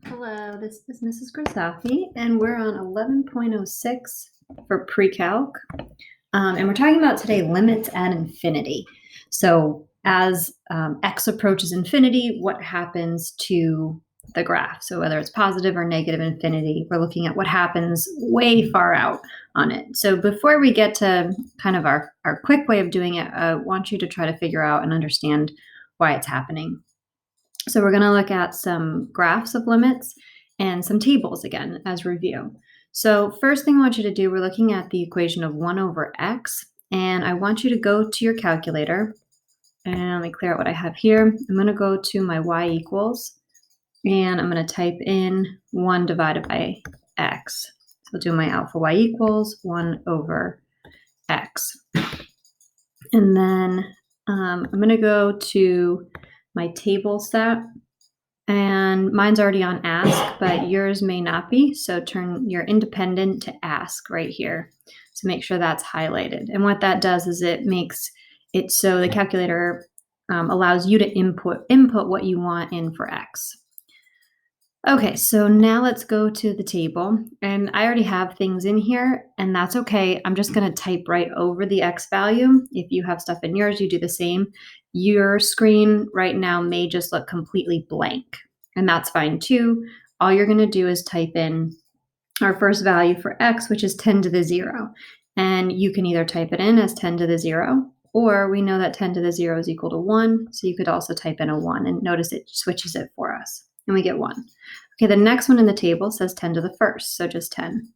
Hello, this is Mrs. Grisafi, and we're on 11.06 for pre-calc. And we're talking about today limits at infinity. So as x approaches infinity, what happens to the graph? So whether it's positive or negative infinity, we're looking at what happens way far out on it. So before we get to kind of our quick way of doing it, I want you to try to figure out and understand why it's happening. So we're going to look at some graphs of limits and some tables again as review. So first thing I want you to do, we're looking at the equation of 1 over x, and I want you to go to your calculator, and let me clear out what I have here. I'm going to go to my y equals, and I'm going to type in 1 divided by x. So I'll do my alpha y equals 1 over x. And then I'm going to go to my table set, and mine's already on ask, but yours may not be. So turn your independent to ask right here. So make sure that's highlighted. And what that does is it makes it so the calculator allows you to input what you want in for x. Okay, so now let's go to the table, and I already have things in here, and that's okay. I'm just going to type right over the x value. If you have stuff in yours, you do the same. Your screen right now may just look completely blank, and that's fine too. All you're going to do is type in our first value for x, which is 10 to the 0, and you can either type it in as 10 to the 0, or we know that 10 to the 0 is equal to 1, so you could also type in a 1, and notice it switches it for us, and we get 1. Okay, the next one in the table says 10 to the first, so just 10.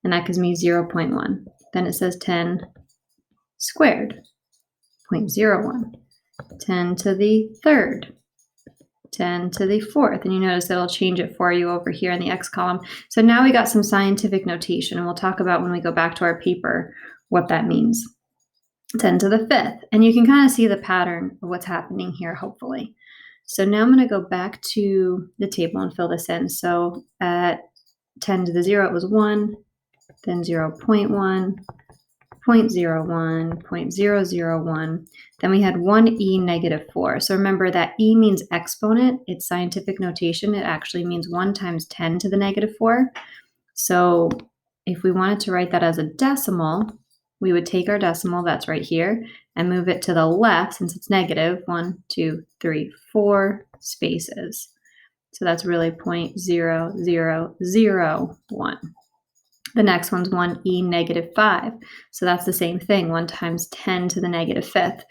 And that gives me 0.1. Then it says 10 squared, 0.01. 10 to the third, 10 to the fourth. And you notice it'll change it for you over here in the x column. So now we got some scientific notation, and we'll talk about when we go back to our paper what that means. 10 to the fifth. And you can kind of see the pattern of what's happening here, hopefully. So now I'm going to go back to the table and fill this in. So at 10 to the 0, it was 1, then 0.1, 0.01, 0.001. Then we had 1e negative 4. So remember that e means exponent. It's scientific notation. It actually means 1 times 10 to the negative 4. So if we wanted to write that as a decimal, we would take our decimal, that's right here, and move it to the left since it's negative, 1, 2, 3, 4 spaces. So that's really 0.0001. The next one's 1e negative 5. So that's the same thing, 1 times 10 to the negative fifth.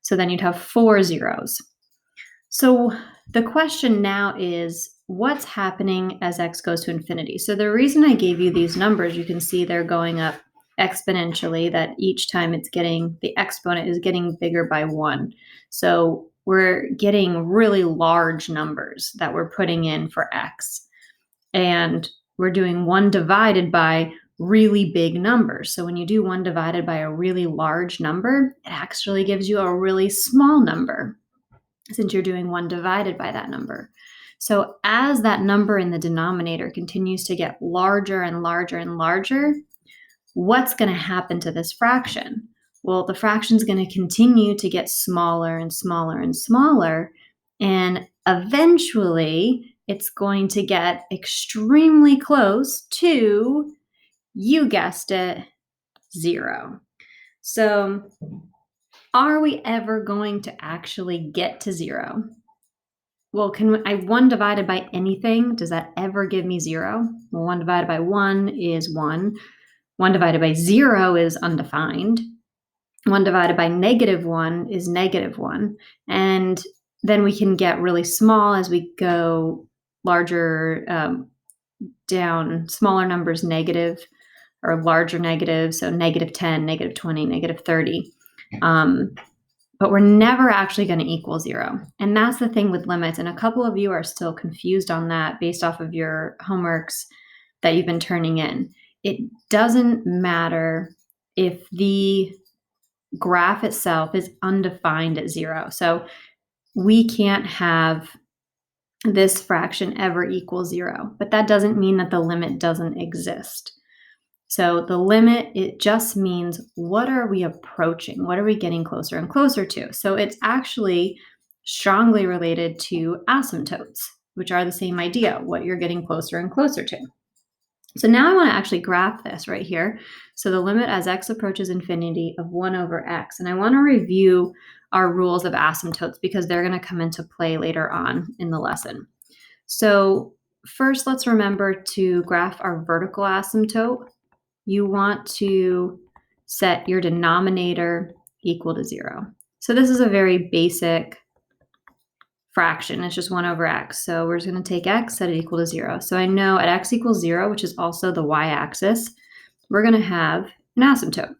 So then you'd have 4 zeros. So the question now is, what's happening as x goes to infinity? So the reason I gave you these numbers, you can see they're going up exponentially, that each time the exponent is getting bigger by 1. So we're getting really large numbers that we're putting in for x. And we're doing 1 divided by really big numbers. So when you do 1 divided by a really large number, it actually gives you a really small number, since you're doing 1 divided by that number. So as that number in the denominator continues to get larger and larger and larger, what's going to happen to this fraction? Well, the fraction is going to continue to get smaller and smaller and smaller, and eventually it's going to get extremely close to, you guessed it, 0. So are we ever going to actually get to 0? Well, can I 1 divided by anything? Does that ever give me 0? Well, 1 divided by 1 is 1. 1 divided by 0 is undefined. 1 divided by negative 1 is negative 1. And then we can get really small as we go larger down, smaller numbers negative or larger negative. So negative 10, negative 20, negative 30. But we're never actually going to equal 0. And that's the thing with limits. And a couple of you are still confused on that based off of your homeworks that you've been turning in. It doesn't matter if the graph itself is undefined at 0. So we can't have this fraction ever equal 0, but that doesn't mean that the limit doesn't exist. So the limit, it just means what are we approaching? What are we getting closer and closer to? So it's actually strongly related to asymptotes, which are the same idea, what you're getting closer and closer to. So now I want to actually graph this right here. So the limit as x approaches infinity of 1 over x. And I want to review our rules of asymptotes because they're going to come into play later on in the lesson. So first, let's remember to graph our vertical asymptote. You want to set your denominator equal to 0. So this is a very basic fraction. It's just 1 over x. So we're just going to take x, set it equal to 0. So I know at x equals 0, which is also the y-axis, we're going to have an asymptote.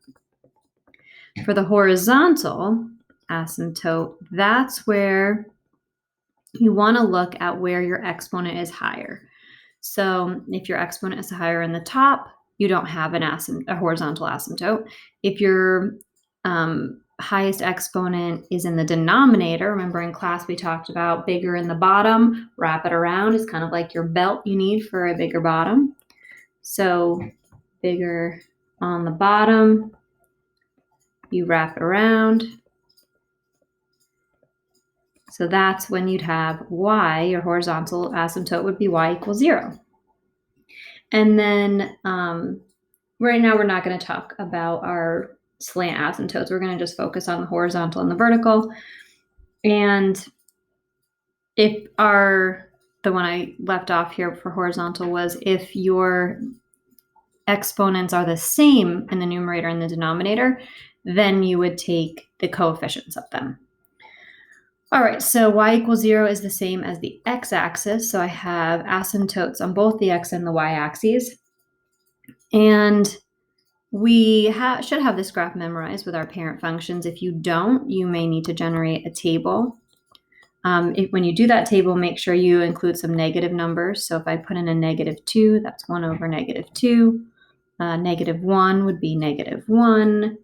For the horizontal asymptote, that's where you want to look at where your exponent is higher. So if your exponent is higher in the top, you don't have a horizontal asymptote. If your highest exponent is in the denominator, remember in class we talked about bigger in the bottom, wrap it around. It's kind of like your belt you need for a bigger bottom. So bigger on the bottom, you wrap it around. So that's when you'd have y, your horizontal asymptote would be y equals 0. And then right now we're not going to talk about our slant asymptotes. We're going to just focus on the horizontal and the vertical. And if the one I left off here for horizontal was if your exponents are the same in the numerator and the denominator, then you would take the coefficients of them. All right, so y equals 0 is the same as the x-axis. So I have asymptotes on both the x and the y-axes. And we should have this graph memorized with our parent functions. If you don't, you may need to generate a table. When you do that table, make sure you include some negative numbers. So if I put in a -2, that's 1 over -2. -1 would be -1.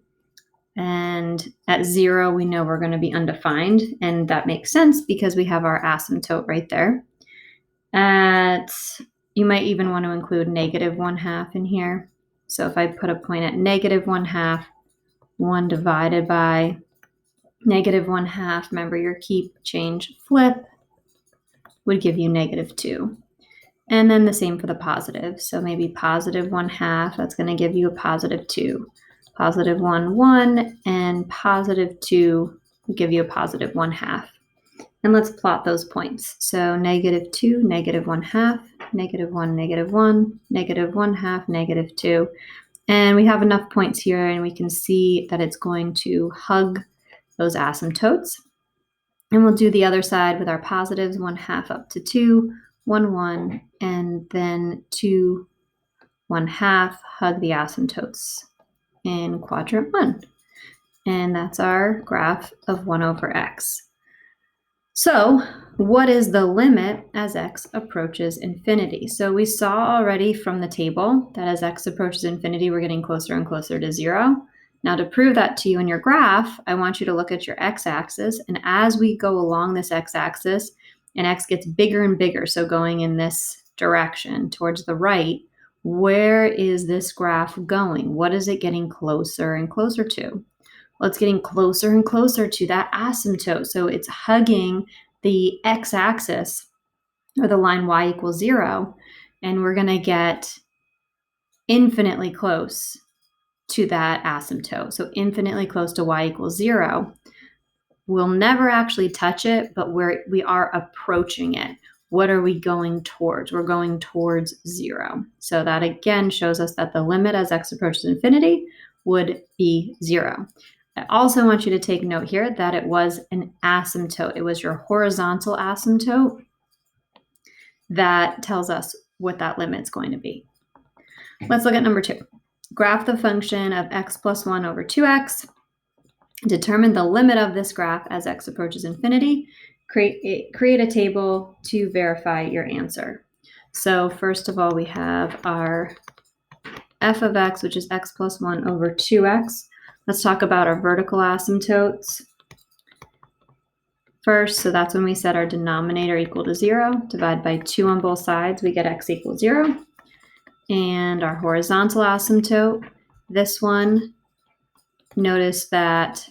And at 0, we know we're going to be undefined. And that makes sense because we have our asymptote right there. You might even want to include -1/2 in here. So if I put a point at -1/2, 1 divided by -1/2, remember your keep, change, flip, would give you -2. And then the same for the positive. So maybe +1/2, that's going to give you a +2. +1, 1, and +2 will give you a +1/2. And let's plot those points. So -2, -1/2, -1, -1, -1/2, -2. And we have enough points here and we can see that it's going to hug those asymptotes. And we'll do the other side with our positives, 1/2 up to 2, 1, 1, and then 2, 1/2, hug the asymptotes in quadrant 1. And that's our graph of 1 over x. So what is the limit as x approaches infinity? So we saw already from the table that as x approaches infinity, we're getting closer and closer to 0. Now to prove that to you in your graph, I want you to look at your x-axis. And as we go along this x-axis, and x gets bigger and bigger, so going in this direction towards the right, where is this graph going? What is it getting closer and closer to? Well, it's getting closer and closer to that asymptote. So it's hugging the x-axis, or the line y equals 0, and we're going to get infinitely close to that asymptote. So infinitely close to y equals 0. We'll never actually touch it, but we are approaching it. What are we going towards? We're going towards 0. So that again shows us that the limit as x approaches infinity would be 0. I also want you to take note here that it was an asymptote. It was your horizontal asymptote that tells us what that limit's going to be. Let's look at number 2. Graph the function of x plus 1 over 2x. Determine the limit of this graph as x approaches infinity. Create a table to verify your answer. So first of all, we have our f of x, which is x plus 1 over 2x. Let's talk about our vertical asymptotes first. So that's when we set our denominator equal to 0. Divide by 2 on both sides, we get x equals 0. And our horizontal asymptote, this one, notice that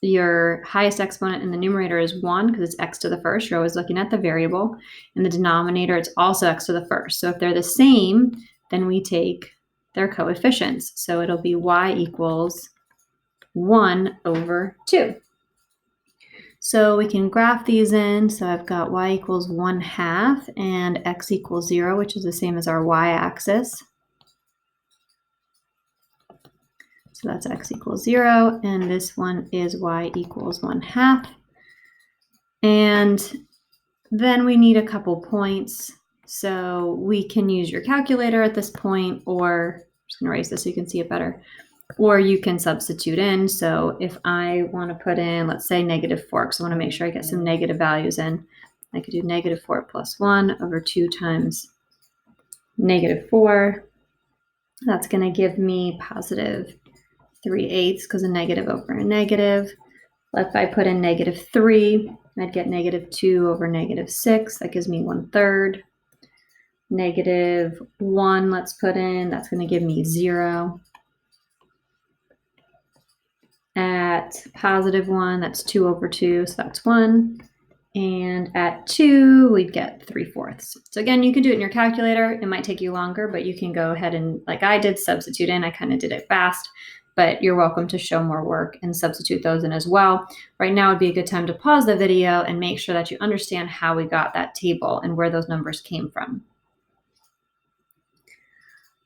your highest exponent in the numerator is 1 because it's x to the first. You're always looking at the variable. In the denominator, it's also x to the first. So if they're the same, then we take their coefficients. So it'll be y equals 1/2. So we can graph these in. So I've got y equals 1/2 and x equals 0, which is the same as our y-axis. So that's x equals 0, and this one is y equals 1/2. And then we need a couple points. So we can use your calculator at this point, or I'm just going to erase this so you can see it better. Or you can substitute in. So if I want to put in, let's say -4, because I want to make sure I get some negative values in, I could do -4 plus 1/2 times -4. That's going to give me +3/8 because a negative over a negative. If I put in -3, I'd get -2 over -6. That gives me 1/3. -1, let's put in, that's going to give me 0. At +1, that's 2/2, so that's 1. And at 2, we'd get 3/4. So again, you can do it in your calculator. It might take you longer, but you can go ahead and, like I did, substitute in. I kind of did it fast, but you're welcome to show more work and substitute those in as well. Right now would be a good time to pause the video and make sure that you understand how we got that table and where those numbers came from.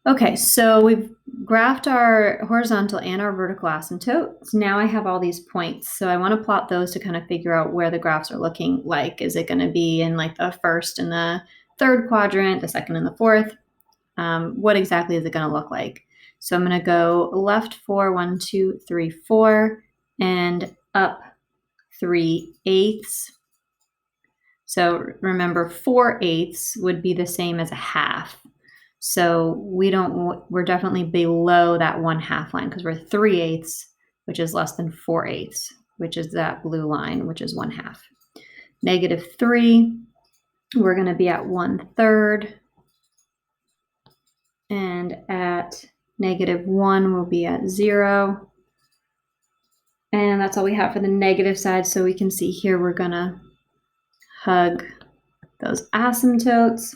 Okay, so we've graphed our horizontal and our vertical asymptotes. Now I have all these points. So I want to plot those to kind of figure out where the graphs are looking like. Is it going to be in like the first and the third quadrant, the second and the fourth? What exactly is it going to look like? So I'm going to go left 4, 1, 2, 3, 4, and up 3/8. So remember, 4/8 would be the same as a half. So we're definitely below that 1/2 line because we're 3/8, which is less than 4/8, which is that blue line, which is 1/2. -3, we're going to be at 1/3. And at -1, we'll be at 0. And that's all we have for the negative side. So we can see here we're going to hug those asymptotes.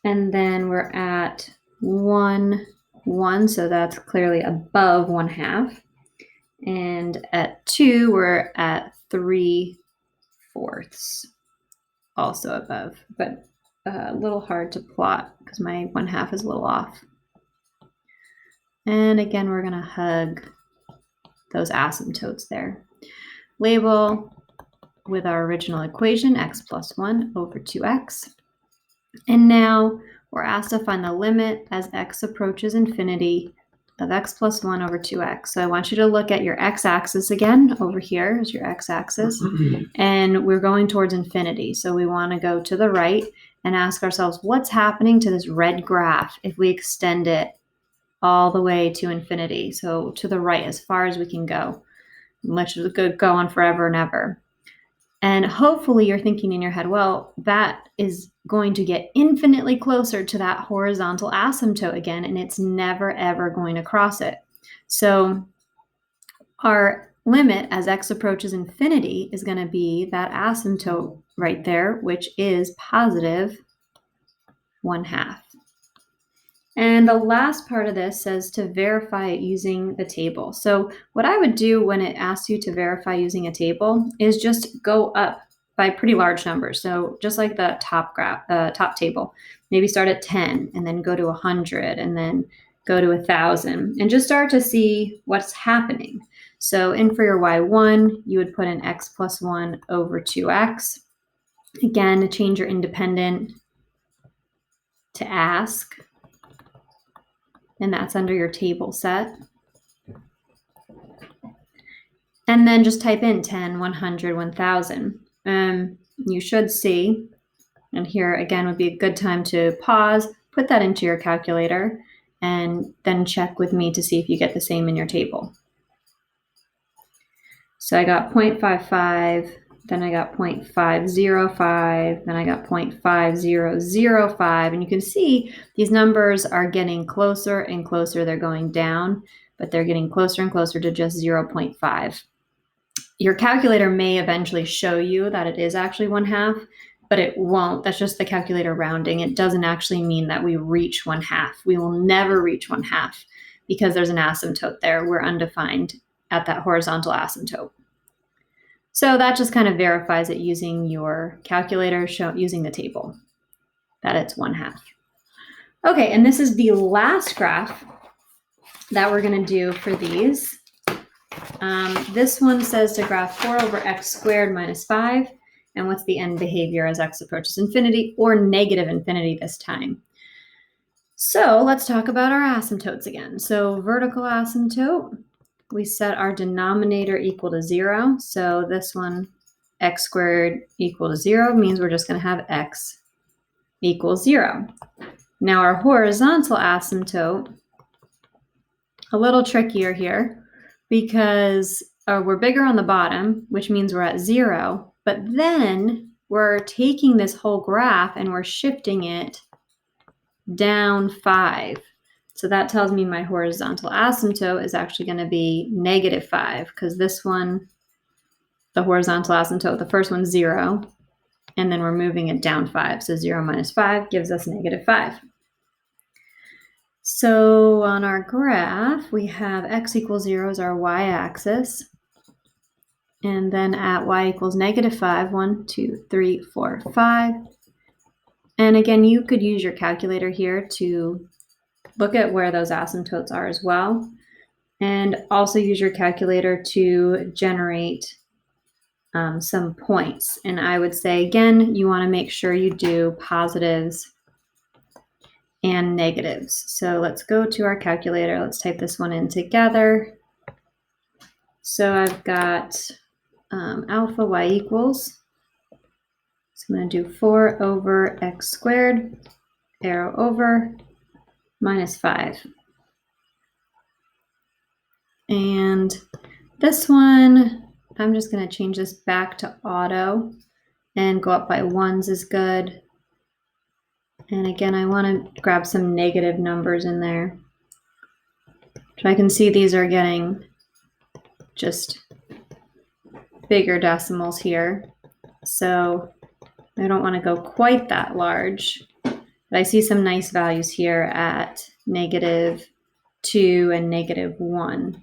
And then we're at 1, 1, so that's clearly above 1/2. And at 2, we're at 3/4, also above, but a little hard to plot because my 1/2 is a little off. And again, we're going to hug those asymptotes there. Label with our original equation, x plus 1/2x. And now we're asked to find the limit as x approaches infinity of x plus 1/2x. So I want you to look at your x-axis again. Over here is your x-axis. And we're going towards infinity. So we want to go to the right and ask ourselves, what's happening to this red graph if we extend it all the way to infinity? So to the right, as far as we can go. Much as it could go on forever and ever. And hopefully you're thinking in your head, well, that is going to get infinitely closer to that horizontal asymptote again, and it's never, ever going to cross it. So our limit as x approaches infinity is going to be that asymptote right there, which is +1/2. And the last part of this says to verify it using the table. So what I would do when it asks you to verify using a table is just go up by pretty large numbers. So just like the top table, maybe start at 10 and then go to 100 and then go to 1,000 and just start to see what's happening. So in for your y1, you would put in x plus 1/2x. Again, change your independent to ask. And that's under your table set. And then just type in 10, 100, 1,000. You should see, and here again would be a good time to pause, put that into your calculator, and then check with me to see if you get the same in your table. So I got 0.55, then I got 0.505, then I got 0.5005, and you can see these numbers are getting closer and closer. They're going down, but they're getting closer and closer to just 0.5. Your calculator may eventually show you that it is actually 1/2, but it won't. That's just the calculator rounding. It doesn't actually mean that we reach 1/2. We will never reach 1/2 because there's an asymptote there. We're undefined at that horizontal asymptote. So that just kind of verifies it using your calculator, using the table, that it's 1/2. Okay, and this is the last graph that we're going to do for these. This one says to graph 4 over x squared minus 5. And what's the end behavior as x approaches infinity, or negative infinity this time? So let's talk about our asymptotes again. So vertical asymptote, we set our denominator equal to 0. So this one, x squared equal to 0, means we're just going to have x equals 0. Now our horizontal asymptote, a little trickier here because we're bigger on the bottom, which means we're at 0, but then we're taking this whole graph and we're shifting it down 5. So that tells me my horizontal asymptote is actually going to be -5, because this one, the horizontal asymptote, the first one's 0, and then we're moving it down 5. So 0 minus 5 gives us -5. So on our graph, we have x equals 0 as our y-axis. And then at y equals -5, 1, 2, 3, 4, 5. And again, you could use your calculator here to look at where those asymptotes are as well. And also use your calculator to generate some points. And I would say, again, you want to make sure you do positives and negatives. So let's go to our calculator. Let's type this one in together. So I've got alpha y equals, so I'm going to do 4 over x squared, arrow over, minus 5. And this one, I'm just going to change this back to auto and go up by 1s is good. And again, I want to grab some negative numbers in there. So I can see these are getting just bigger decimals here. So I don't want to go quite that large. But I see some nice values here at -2 and -1.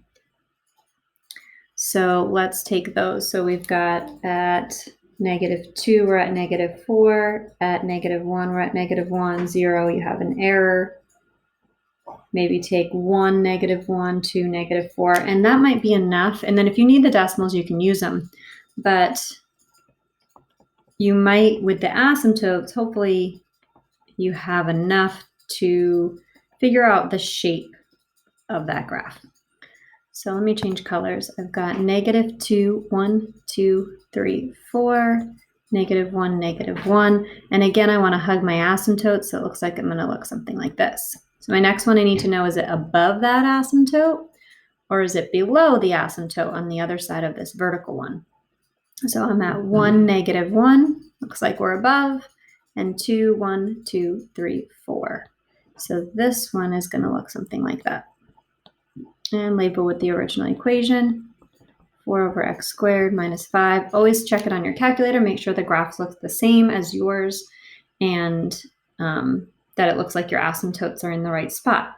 So let's take those. So we've got at -2, we're at -4. At -1, we're at -1. 0, you have an error. Maybe take 1, -1, 2, -4, and that might be enough. And then if you need the decimals, you can use them. But you might, with the asymptotes, hopefully you have enough to figure out the shape of that graph. So let me change colors. I've got -2, 1, 2, 3, 4, -1, -1. And again, I want to hug my asymptote, so it looks like I'm going to look something like this. So my next one I need to know, is it above that asymptote or is it below the asymptote on the other side of this vertical one? So I'm at 1, -1, looks like we're above, and 2, 1, 2, 3, 4. So this one is going to look something like that. And label with the original equation, 4 over x squared minus 5. Always check it on your calculator, make sure the graphs look the same as yours, and that it looks like your asymptotes are in the right spot.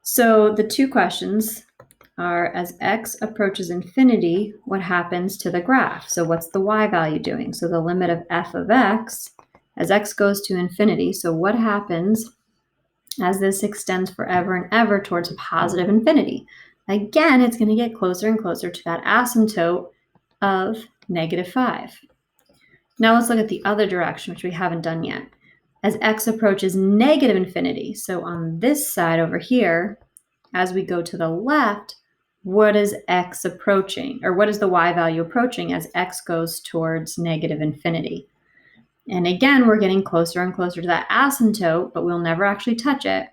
So the two questions are, as x approaches infinity, what happens to the graph? So what's the y value doing? So the limit of f of x, as x goes to infinity, so what happens as this extends forever and ever towards positive infinity? Again, it's going to get closer and closer to that asymptote of -5. Now let's look at the other direction, which we haven't done yet. As x approaches negative infinity, so on this side over here, as we go to the left, what is x approaching, or what is the y value approaching as x goes towards negative infinity? And again, we're getting closer and closer to that asymptote, but we'll never actually touch it.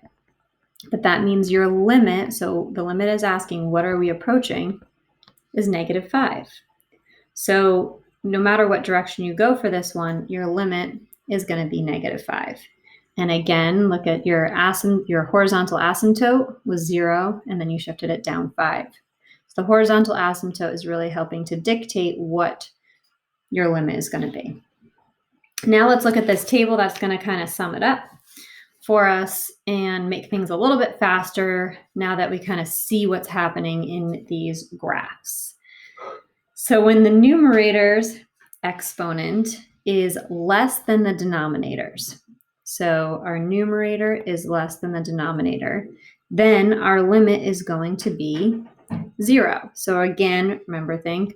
But that means your limit, so the limit is asking what are we approaching, is -5. So no matter what direction you go for this one, your limit is going to be -5. And again, look at your horizontal asymptote was 0, and then you shifted it down 5. The horizontal asymptote is really helping to dictate what your limit is going to be. Now let's look at this table that's going to kind of sum it up for us and make things a little bit faster now that we kind of see what's happening in these graphs. So when the numerator's exponent is less than the denominator's, so our numerator is less than the denominator, then our limit is going to be 0. So again, remember, think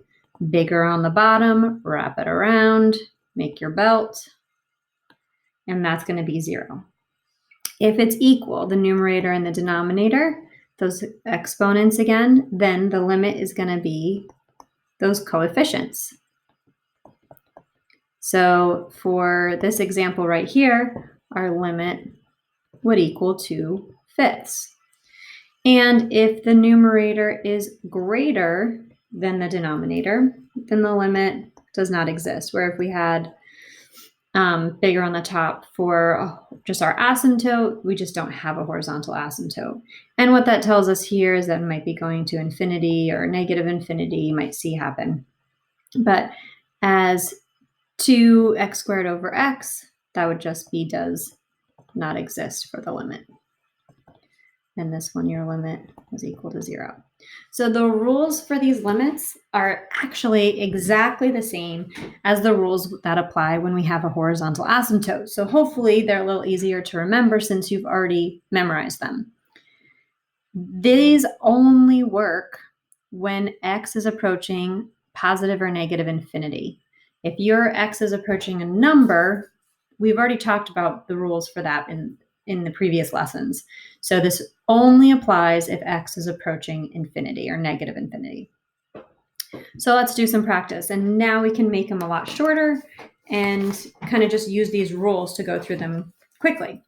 bigger on the bottom, wrap it around, make your belt, and that's going to be 0. If it's equal, the numerator and the denominator, those exponents again, then the limit is going to be those coefficients. So for this example right here, our limit would equal 2/5. And if the numerator is greater than the denominator, then the limit does not exist. Where if we had bigger on the top for just our asymptote, we just don't have a horizontal asymptote. And what that tells us here is that it might be going to infinity or negative infinity, you might see happen. But as 2x² over x, that would just be does not exist for the limit. And this one, your limit is equal to 0. So the rules for these limits are actually exactly the same as the rules that apply when we have a horizontal asymptote. So hopefully they're a little easier to remember since you've already memorized them. These only work when x is approaching positive or negative infinity. If your x is approaching a number, we've already talked about the rules for that in the previous lessons. So this only applies if x is approaching infinity or negative infinity. So let's do some practice. And now we can make them a lot shorter and kind of just use these rules to go through them quickly.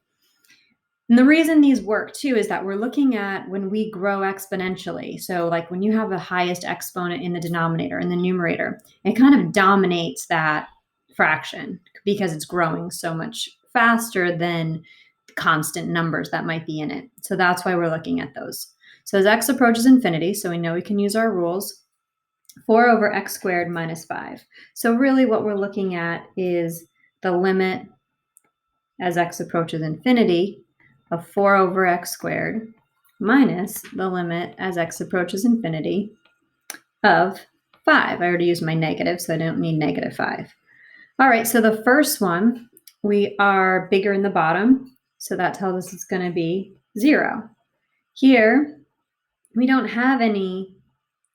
And the reason these work too is that we're looking at when we grow exponentially. So like when you have the highest exponent in the denominator and the numerator, it kind of dominates that fraction because it's growing so much faster than constant numbers that might be in it. So that's why we're looking at those. So as x approaches infinity, so we know we can use our rules, 4 over x² minus 5. So really what we're looking at is the limit as x approaches infinity of 4 over x² minus the limit as x approaches infinity of 5. I already used my negative, so I don't need negative 5. All right, so the first one, we are bigger in the bottom, so that tells us it's going to be 0. Here, we don't have any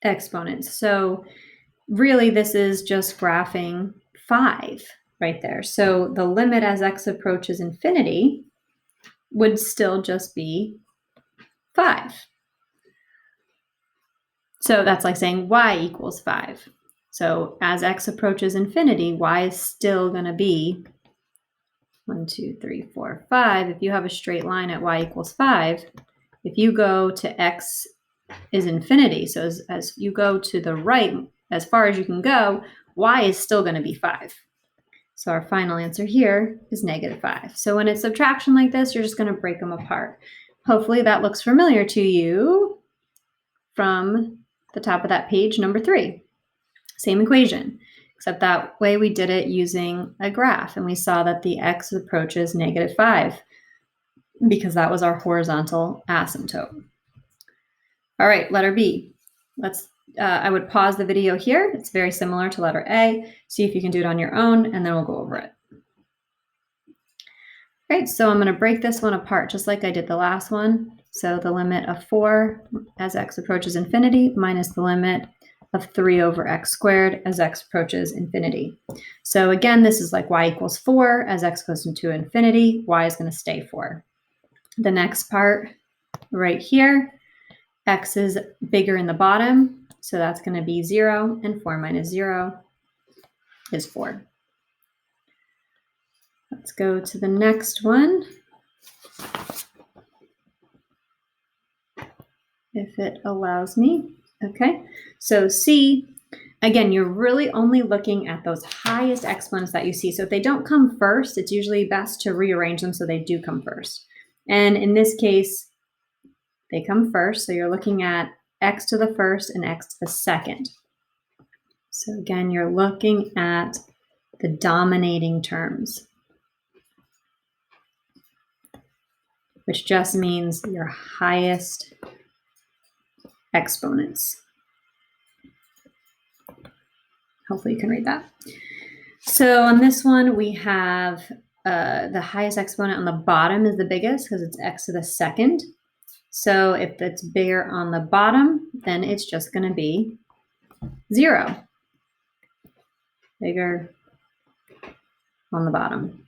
exponents, so really this is just graphing 5 right there. So the limit as x approaches infinity would still just be 5. So that's like saying y equals 5. So as x approaches infinity, y is still going to be 1, 2, 3, 4, 5. If you have a straight line at y equals 5, if you go to x is infinity, so as you go to the right, as far as you can go, y is still going to be 5. So our final answer here is negative 5. So when it's subtraction like this, you're just going to break them apart. Hopefully that looks familiar to you from the top of that page, number 3. Same equation, except that way we did it using a graph, and we saw that the x approaches negative 5 because that was our horizontal asymptote. All right, letter B. I would pause the video here. It's very similar to letter A. See if you can do it on your own, and then we'll go over it. All right, so I'm going to break this one apart just like I did the last one. So the limit of 4 as x approaches infinity minus the limit of 3 over x² as x approaches infinity. So again, this is like y equals 4. As x goes into infinity, y is going to stay 4. The next part right here, x is bigger in the bottom. So that's going to be 0, and 4 minus 0 is 4. Let's go to the next one. If it allows me. Okay, so C, again, you're really only looking at those highest exponents that you see. So if they don't come first, it's usually best to rearrange them so they do come first. And in this case, they come first. So you're looking at x to the first and x to the second. So again, you're looking at the dominating terms, which just means your highest exponents. Hopefully you can read that. So on this one, we have the highest exponent on the bottom is the biggest because it's x to the second. So if it's bigger on the bottom, then it's just going to be 0. Bigger on the bottom.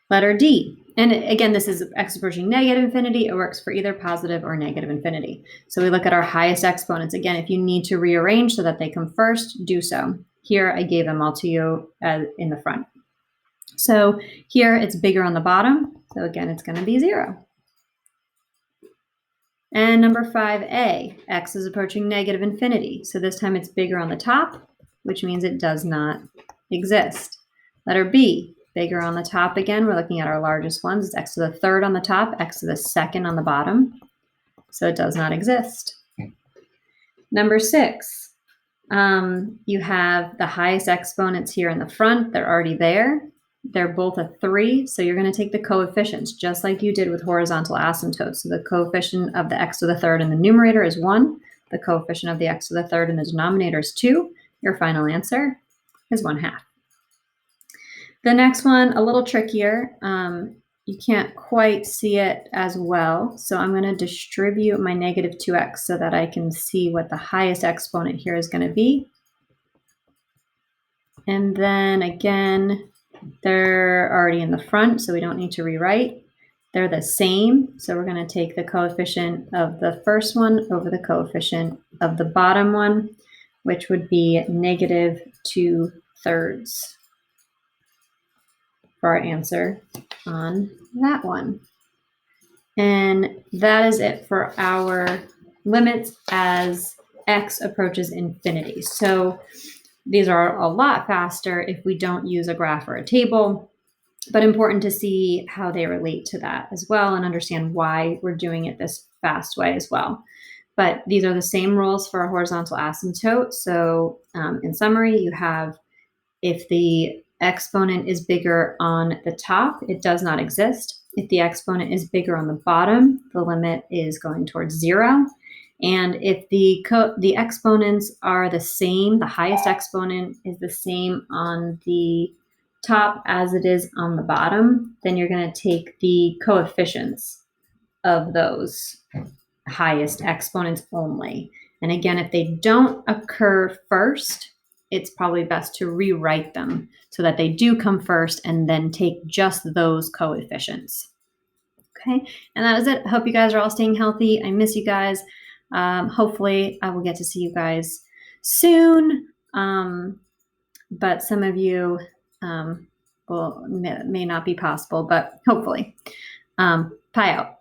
Letter D. And again, this is x approaching negative infinity. It works for either positive or negative infinity. So we look at our highest exponents. Again, if you need to rearrange so that they come first, do so. Here, I gave them all to you in the front. So here, it's bigger on the bottom. So again, it's going to be 0. And number 5a, x is approaching negative infinity. So this time it's bigger on the top, which means it does not exist. Letter B, bigger on the top again. We're looking at our largest ones. It's x to the third on the top, x to the second on the bottom. So it does not exist. Number 6, you have the highest exponents here in the front. They're already there. They're both a 3, so you're going to take the coefficients, just like you did with horizontal asymptotes. So the coefficient of the x to the third in the numerator is 1. The coefficient of the x to the third in the denominator is 2. Your final answer is 1/2. The next one, a little trickier. You can't quite see it as well, so I'm going to distribute my negative 2x so that I can see what the highest exponent here is going to be. And then again, they're already in the front, so we don't need to rewrite. They're the same, so we're going to take the coefficient of the first one over the coefficient of the bottom one, which would be negative 2/3 for our answer on that one. And that is it for our limits as x approaches infinity. So these are a lot faster if we don't use a graph or a table, but important to see how they relate to that as well and understand why we're doing it this fast way as well. But these are the same rules for a horizontal asymptote. So in summary, you have if the exponent is bigger on the top, it does not exist. If the exponent is bigger on the bottom, the limit is going towards 0. And if the exponents are the same, the highest exponent is the same on the top as it is on the bottom, then you're going to take the coefficients of those highest exponents only. And again, if they don't occur first, it's probably best to rewrite them so that they do come first and then take just those coefficients. Okay, and that is it. I hope you guys are all staying healthy. I miss you guys. Hopefully I will get to see you guys soon. But some of you may not be possible, but hopefully. Pie out.